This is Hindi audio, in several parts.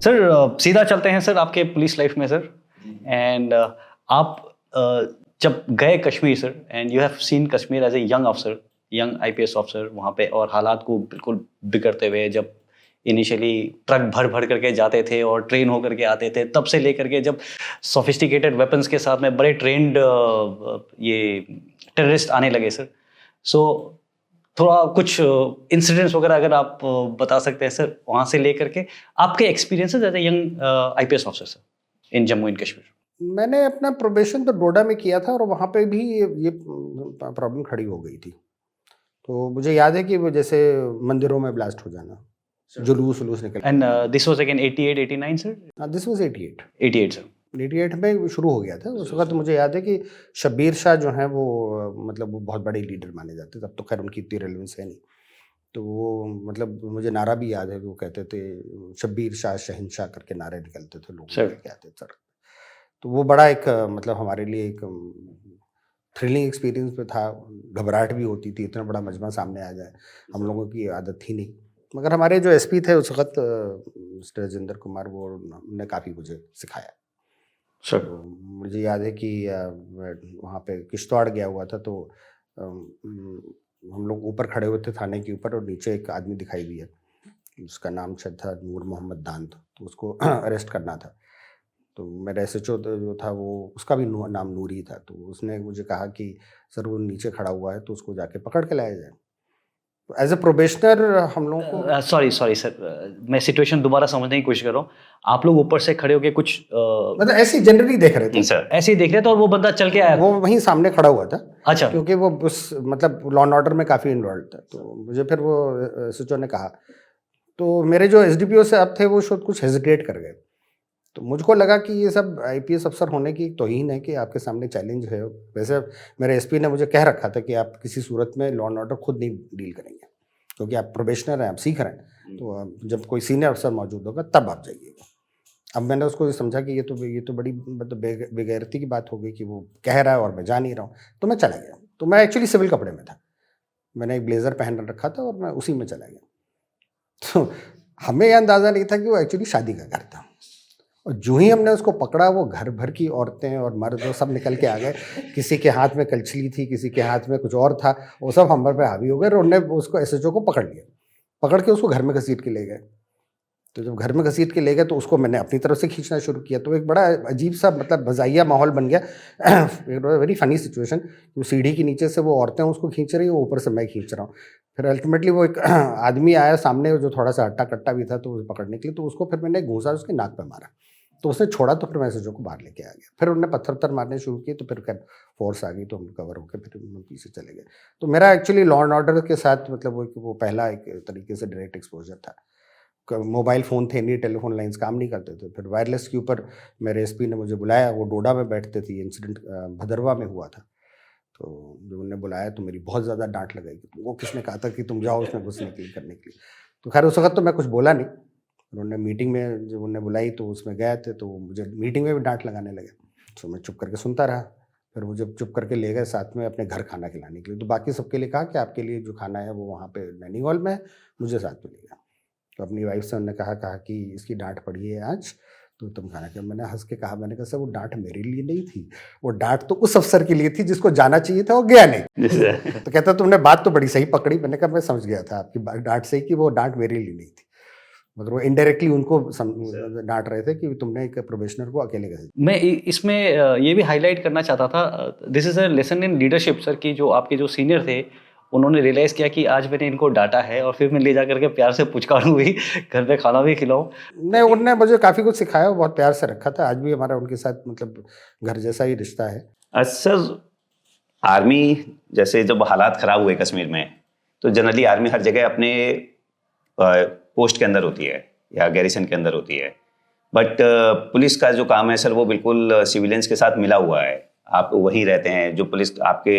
सर सीधा चलते हैं सर आपके पुलिस लाइफ में सर। एंड आप जब गए Kashmir sir, and you have seen Kashmir as a young officer, young IPS officer वहाँ पे, और हालात को बिल्कुल बिगड़ते हुए, जब इनिशियली ट्रक भर भर करके जाते थे और ट्रेन होकर के आते थे, तब से लेकर के जब सोफिस्टिकेटेड वेपन्स के साथ में बड़े ट्रेंड ये टेररिस्ट आने लगे सर। सो थोड़ा कुछ इंसिडेंट्स वगैरह अगर आप बता सकते हैं सर, वहाँ से लेकर के आपके experiences as a young IPS officer sir in Jammu and Kashmir. मैंने अपना प्रोबेशन तो डोडा में किया था, और वहाँ पे भी ये प्रॉब्लम खड़ी हो गई थी। तो मुझे याद है कि वो जैसे मंदिरों में ब्लास्ट हो जाना, जुलूस निकल। And this was again 88 89 sir. This was 88 sir. 88 में शुरू हो गया था। उस वक्त मुझे याद है कि शब्बीर शाह जो हैं वो मतलब वो बहुत बड़े लीडर माने जाते, तब तो खैर उनकी इतनी रेलेवेंस है नहीं। तो वो मतलब मुझे नारा भी याद है कि वो कहते थे शब्बीर शाह शहंशाह करके नारे निकलते थे, लोग लेके आते थे। तो वो बड़ा एक मतलब हमारे लिए एक थ्रिलिंग एक्सपीरियंस पे था। घबराहट भी होती थी, इतना बड़ा मजमा सामने आ जाए, हम लोगों की आदत थी नहीं। मगर हमारे जो एसपी थे उस वक्त मिस्टर राजेंद्र कुमार, वो उन्होंने काफ़ी मुझे सिखाया। तो मुझे याद है कि वहाँ पे किश्तवाड़ गया हुआ था, तो हम लोग ऊपर खड़े हुए थे थाने के ऊपर, और नीचे एक आदमी दिखाई दिया, उसका नाम शायद था नूर मोहम्मद दांत, तो उसको अरेस्ट करना था। तो मेरा एसएचओ जो था वो, उसका भी नाम नूरी था। तो उसने मुझे कहा कि सर वो नीचे खड़ा हुआ है, तो उसको जाके पकड़ के लाया जाए। तो एज ए प्रोबेशनर हम लोगों को सॉरी सर, मैं सिचुएशन दोबारा समझने की कोशिश कर रहा हूँ। आप लोग ऊपर से खड़े होके कुछ मतलब ऐसे ही जनरली देख रहे थे सर, ऐसे ही देख रहे थे, और वो बंदा चल के आया, वो वहीं सामने खड़ा हुआ था। अच्छा। क्योंकि वो उस मतलब लॉ एंड ऑर्डर में काफ़ी इन्वॉल्व था। तो मुझे फिर वो एसएचओ ने कहा, तो मेरे जो एसडीपीओ साहब थे वो शायद कुछ हेजिटेट कर गए। तो मुझको लगा कि ये सब आईपीएस अफसर होने की तौहीन है कि आपके सामने चैलेंज है। वैसे मेरे एसपी ने मुझे कह रखा था कि आप किसी सूरत में लॉ एंड ऑर्डर खुद नहीं डील करेंगे, क्योंकि आप प्रोबेशनर हैं, आप सीख रहे हैं। तो जब कोई सीनियर अफसर मौजूद होगा तब आप जाइएगा। अब मैंने उसको समझा कि ये तो बड़ी मतलब बेगैरती की बात हो गई कि वो कह रहा है और मैं जा नहीं रहा हूँ, तो मैं चला गया। तो मैं एक्चुअली सिविल कपड़े में था, मैंने एक ब्लेज़र पहन रखा था, और मैं उसी में चला गया। तो हमें यह अंदाज़ा नहीं था कि वो एक्चुअली शादी का घर था। और जो ही हमने उसको पकड़ा, वो घर भर की औरतें और मर्द वो सब निकल के आ गए। किसी के हाथ में कलछली थी, किसी के हाथ में कुछ और था, वो सब हम पर हावी हो गए, और उन्होंने उसको एसएचओ को पकड़ लिया, पकड़ के उसको घर में घसीट के ले गए। तो जब घर में घसीट के ले गए तो उसको मैंने अपनी तरफ से खींचना शुरू किया। तो एक बड़ा अजीब सा मतलब मज़ाहिया माहौल बन गया। Very funny situation. वो सीढ़ी के नीचे से वो औरतें उसको खींच रही हैं, ऊपर से मैं खींच रहा हूँ। फिर अल्टीमेटली वो एक आदमी आया सामने जो थोड़ा सा हट्टा कट्टा भी था, तो उसे पकड़ने के लिए, तो उसको फिर मैंने घूंसा उसके नाक पे मारा। तो उसने छोड़ा, तो फिर मैं एसएचओ को बाहर लेके आ गया। फिर उन्होंने पत्थर मारने शुरू किए, तो फिर खैर फोर्स आ गई, तो हम कवर होकर फिर हम पीछे चले गए। तो मेरा एक्चुअली लॉ एंड ऑर्डर के साथ मतलब वो पहला एक तरीके से डायरेक्ट एक्सपोजर था। मोबाइल फ़ोन थे नहीं, टेलीफोन लाइंस काम नहीं करते थे। फिर वायरलेस के ऊपर मेरे एसपी ने मुझे बुलाया, वो डोडा में बैठते थे, इंसिडेंट भदरवा में हुआ था। तो जब उन्होंने बुलाया तो मेरी बहुत ज़्यादा डांट लगाई कि वो किसने कहा था कि तुम जाओ उसमें घुसने के लिए, करने के लिए। तो खैर उस वक्त तो मैं कुछ बोला नहीं। उन्होंने मीटिंग में जब उन्होंने बुलाई तो उसमें गए थे, तो मुझे मीटिंग में भी डांट लगाने लगे। तो मैं चुप करके सुनता रहा। फिर वो जब चुप करके ले गए साथ में अपने घर खाना खिलाने के लिए, तो बाकी सबके लिए कहा कि आपके लिए जो खाना है वो वहाँ पे डाइनिंग हॉल में है, मुझे साथ में ले गया। तो अपनी वाइफ से उन्होंने कहा कि इसकी डांट पड़ी है आज, तो तुम खाना खा। मैंने हंस के कहा, मैंने कहा सर वो डांट मेरे लिए नहीं थी, वो डांट तो उस अफसर के लिए थी जिसको जाना चाहिए था, वो गया नहीं। तो कहता तुमने बात तो बड़ी सही पकड़ी। मैंने कहा मैं समझ गया था आपकी डांट से कि वो डांट मेरे लिए नहीं थी, मगर वो इनडायरेक्टली उनको डांट रहे थे कि तुमने एक प्रोबेशनर को अकेले घसीटा। मैं इसमें ये भी हाईलाइट करना चाहता था, this is a lesson in leadership sir, कि जो आपके जो सीनियर थे उन्होंने रियलाइज़ किया कि आज मैंने इनको डांटा है, और फिर मैं ले जा करके प्यार से पुचकारूँ भी, घर पे खाना भी खिलाऊँ। नहीं, उन्होंने मुझे काफ़ी कुछ सिखाया, बहुत प्यार से रखा था। आज भी हमारा उनके साथ मतलब घर जैसा ही रिश्ता है। सर आर्मी जैसे जब हालात ख़राब हुए कश्मीर में, तो जनरली आर्मी हर जगह अपने पोस्ट के अंदर होती है या गैरिसन के अंदर होती है, बट पुलिस का जो काम है सर वो बिल्कुल सिविलियंस के साथ मिला हुआ है। आप वहीं रहते हैं, जो पुलिस आपके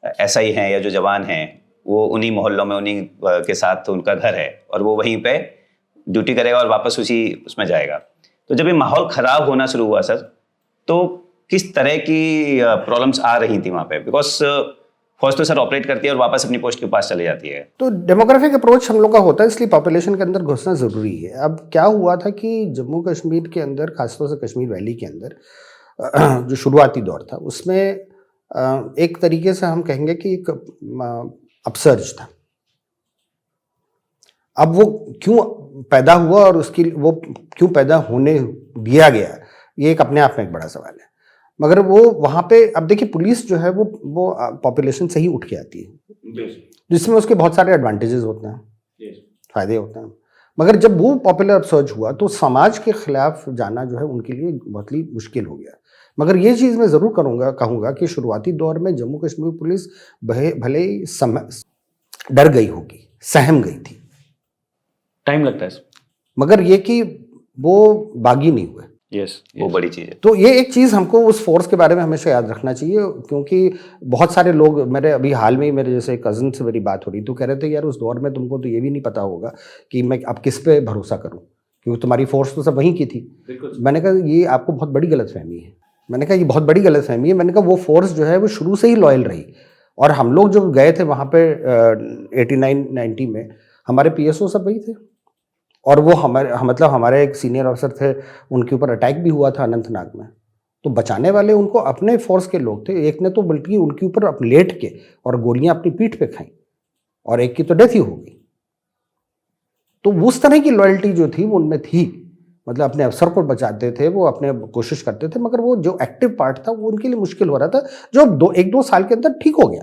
एसआई हैं या जो जवान हैं वो उन्हीं मोहल्लों में उन्हीं के साथ उनका घर है, और वो वहीं पे ड्यूटी करेगा और वापस उसमें जाएगा। तो जब ये माहौल ख़राब होना शुरू हुआ सर, तो किस तरह की प्रॉब्लम्स आ रही थी वहाँ पे? बिकॉज फोर्स तो सर ऑपरेट करती है और वापस अपनी पोस्ट के पास चले जाती है। तो डेमोग्राफिक अप्रोच हम लोग का होता है, इसलिए पॉपुलेशन के अंदर घुसना ज़रूरी है। अब क्या हुआ था कि जम्मू कश्मीर के अंदर, खासतौर से कश्मीर वैली के अंदर जो शुरुआती दौर था उसमें एक तरीके से हम कहेंगे कि एक अपसर्ज था। अब वो क्यों पैदा हुआ और उसकी वो क्यों पैदा होने दिया गया, ये एक अपने आप में एक बड़ा सवाल है। मगर वो वहाँ पे अब देखिए पुलिस जो है वो पॉपुलेशन से ही उठ के आती है, जिसमें उसके बहुत सारे एडवांटेजेस होते हैं, फायदे होते हैं। मगर जब वो पॉपुलर अपसर्ज हुआ तो समाज के खिलाफ जाना जो है उनके लिए बहुत ही मुश्किल हो गया। मगर ये चीज़ मैं ज़रूर कहूँगा कि शुरुआती दौर में जम्मू कश्मीर पुलिस भले ही डर गई होगी, सहम गई थी, टाइम लगता है, मगर ये कि वो बागी नहीं हुए। यस, वो बड़ी चीज़ है। तो ये एक चीज़ हमको उस फोर्स के बारे में हमेशा याद रखना चाहिए, क्योंकि बहुत सारे लोग, मेरे अभी हाल में ही मेरे जैसे कज़न से मेरी बात हो रही तो कह रहे थे यार उस दौर में तुमको तो ये भी नहीं पता होगा कि मैं अब किस पे भरोसा करूं, क्योंकि तुम्हारी फोर्स तो सब वहीं की थी। मैंने कहा ये आपको बहुत बड़ी गलतफहमी है। मैंने कहा ये बहुत बड़ी गलतफहमी है। मैंने कहा वो फोर्स जो है वो शुरू से ही लॉयल रही, और हम लोग जब गए थे वहाँ पे 89-90 में हमारे PSO सब वही थे, और वो हमारे एक सीनियर अफसर थे, उनके ऊपर अटैक भी हुआ था अनंतनाग में, तो बचाने वाले उनको अपने फोर्स के लोग थे। एक ने तो बल्कि उनके ऊपर लेट के और गोलियां अपनी पीठ पे खाई, और एक की तो डेथ ही हो गई। तो उस तरह की लॉयल्टी जो थी वो उनमें थी, मतलब अपने अफसर को बचाते थे, वो अपने कोशिश करते थे। मगर वो जो एक्टिव पार्ट था वो उनके लिए मुश्किल हो रहा था, जो 1-2 साल के अंदर ठीक हो गया।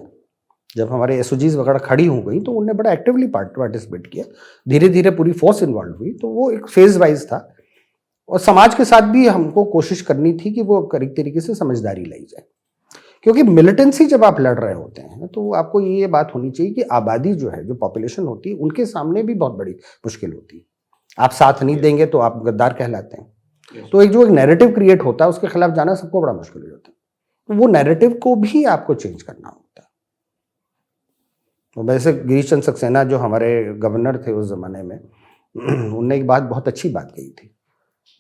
जब हमारे SOGs वगैरह खड़ी हो गई तो उन्होंने बड़ा एक्टिवली पार्टिसिपेट किया, धीरे धीरे पूरी फोर्स इन्वॉल्व हुई। तो वो एक फेज वाइज था, और समाज के साथ भी हमको कोशिश करनी थी कि वो एक तरीके से समझदारी लाई जाए, क्योंकि मिलिटेंसी जब आप लड़ रहे होते हैं तो आपको ये बात होनी चाहिए कि आबादी जो है, जो पॉपुलेशन होती है, उनके सामने भी बहुत बड़ी मुश्किल होती है। आप साथ नहीं देंगे तो आप गद्दार कहलाते हैं। तो एक नैरेटिव क्रिएट होता है, उसके खिलाफ जाना सबको बड़ा मुश्किल हो जाता है। तो वो नैरेटिव को भी आपको चेंज करना होता है। तो वैसे गिरीश चंद्र सक्सेना जो हमारे गवर्नर थे उस जमाने में, उनने एक बहुत अच्छी बात कही थी।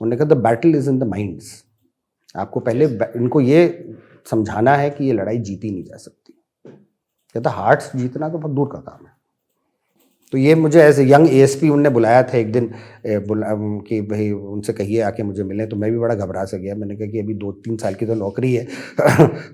उन्होंने कहा the battle is in the minds. आपको पहले इनको ये समझाना है कि ये लड़ाई जीती नहीं जा सकती। कहता हार्ट्स जीतना तो बहुत दूर का काम है। तो ये मुझे एज ए यंग ASP उनने बुलाया था एक दिन, कि भाई उनसे कहिए आके मुझे मिले। तो मैं भी बड़ा घबरा सा गया। मैंने कहा कि अभी 2-3 साल की तो नौकरी है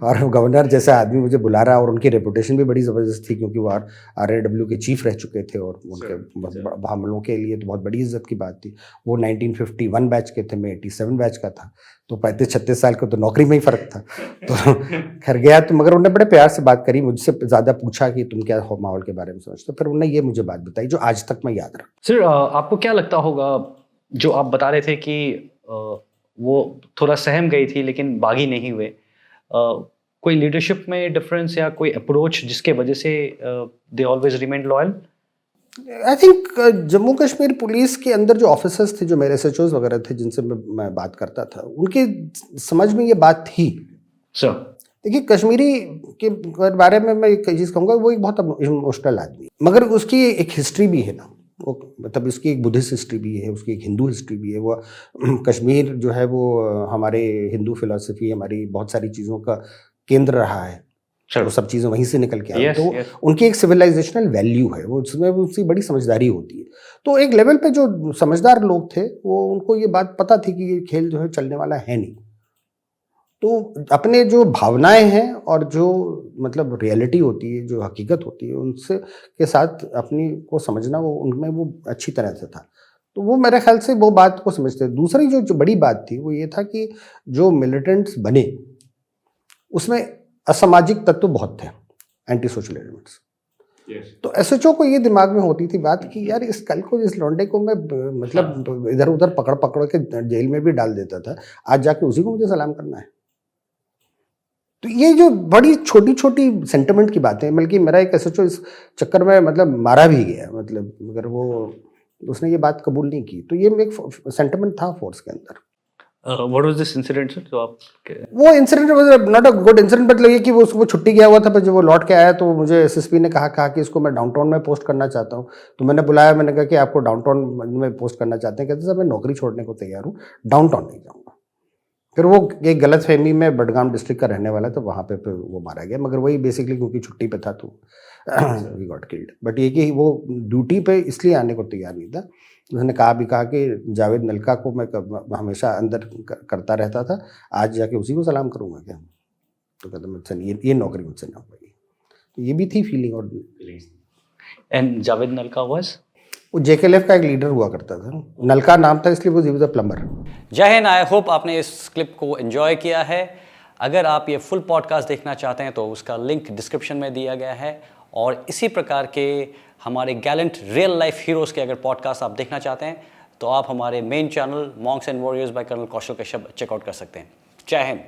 और गवर्नर जैसा आदमी मुझे बुला रहा, और उनकी रेपुटेशन भी बड़ी ज़बरदस्त थी, क्योंकि वो RAW के चीफ रह चुके थे, और उनके हम लोगों के लिए तो बहुत बड़ी इज्जत की बात थी। वो 1951 बैच के थे, मैं 87 बैच का था, तो 35-36 साल का तो नौकरी में ही फ़र्क था। तो खैर गया तो, मगर उन्होंने बड़े प्यार से बात करी, मुझसे ज़्यादा पूछा कि तुम क्या माहौल के बारे में सोचते। फिर उन्होंने ये मुझे बात बताई जो आज तक मैं याद रखा। सर आपको क्या लगता होगा, जो आप बता रहे थे कि वो थोड़ा सहम गई थी लेकिन बागी नहीं हुए, कोई लीडरशिप में डिफरेंस या कोई अप्रोच जिसके वजह से they always remain loyal? I think Jammu Kashmir police के अंदर जो ऑफिसर्स थे, जो मेरे SHOs वगैरह थे जिनसे मैं बात करता था, उनके समझ में ये बात थी। सर देखिए कश्मीरी के बारे में मैं एक चीज़ कहूँगा, वो एक बहुत इमोशनल आदमी है, मगर उसकी एक हिस्ट्री भी है ना, वो मतलब उसकी एक बुद्धिस्ट हिस्ट्री भी है, उसकी एक हिंदू हिस्ट्री भी है। वो कश्मीर जो है वो हमारे हिंदू फिलॉसफी, हमारी बहुत सारी चीज़ों का केंद्र रहा है, वो सब चीज़ें वहीं से निकल के आई। तो उनकी एक सिविलाइजेशनल वैल्यू है, वो उसमें उसकी बड़ी समझदारी होती है। तो एक लेवल पे जो समझदार लोग थे, वो उनको ये बात पता थी कि ये खेल जो है चलने वाला है नहीं। तो अपने जो भावनाएं हैं और जो मतलब रियलिटी होती है, जो हकीकत होती है, उनसे के साथ अपनी को समझना, वो उनमें वो अच्छी तरह से था। तो वो मेरे ख्याल से वो बात को समझते। दूसरी जो बड़ी बात थी वो ये था कि जो मिलिटेंट्स बने उसमें असामाजिक तत्व बहुत थे, एंटी सोशल एलिमेंट्स। तो SHO को ये दिमाग में होती थी बात कि यार इस कल को, इस लौंडे को मैं मतलब इधर उधर पकड़ के जेल में भी डाल देता था, आज जाके उसी को मुझे सलाम करना है। तो ये जो बड़ी छोटी छोटी सेंटिमेंट की बातें, बल्कि मेरा एक SHO इस चक्कर में मतलब मारा भी गया, मतलब मगर वो उसने ये बात कबूल नहीं की। तो ये एक सेंटिमेंट था फोर्स के अंदर। What was this incident sir? जो आप वो incident was not a good incident, मतलब ये कि वो छुट्टी गया हुआ था, पर जब वो लौट के आया तो मुझे SSP ने कहा कि इसको मैं डाउनटाउन में पोस्ट करना चाहता हूँ। तो मैंने बुलाया, मैंने कहा कि आपको डाउनटाउन में पोस्ट करना चाहते हैं? कहते सर मैं नौकरी छोड़ने को तैयार हूँ, डाउनटाउन नहीं जाऊँगा। फिर वो एक गलत फहमी में बडगाम डिस्ट्रिक्ट का रहने वाला, तो वहाँ पे फिर वो मारा गया, मगर वही बेसिकली क्योंकि छुट्टी पे था तो वी गॉट किल्ड। बट ये कि वो ड्यूटी पे इसलिए आने को तैयार नहीं था, उसने कहा कि जावेद नलका को मैं हमेशा अंदर करता रहता था, आज जाके उसी को सलाम करूँगा क्या? तो कहता मुझसे ये नौकरी मुझसे ना हो पाएगी। तो ये भी थी फीलिंग। और एंड जावेद नलका वाज वो JKLF का एक लीडर हुआ करता था, नलका नाम था इसलिए वो ही वाज अ प्लम्बर। जय हिंद। आई होप आपने इस क्लिप को एंजॉय किया है। अगर आप ये फुल पॉडकास्ट देखना चाहते हैं तो उसका लिंक डिस्क्रिप्शन में दिया गया है, और इसी प्रकार के हमारे गैलेंट रियल लाइफ हीरोज़ के अगर पॉडकास्ट आप देखना चाहते हैं तो आप हमारे main channel monks and warriors by colonel Kaushal Kashyap check out कर सकते हैं। जय हिंद।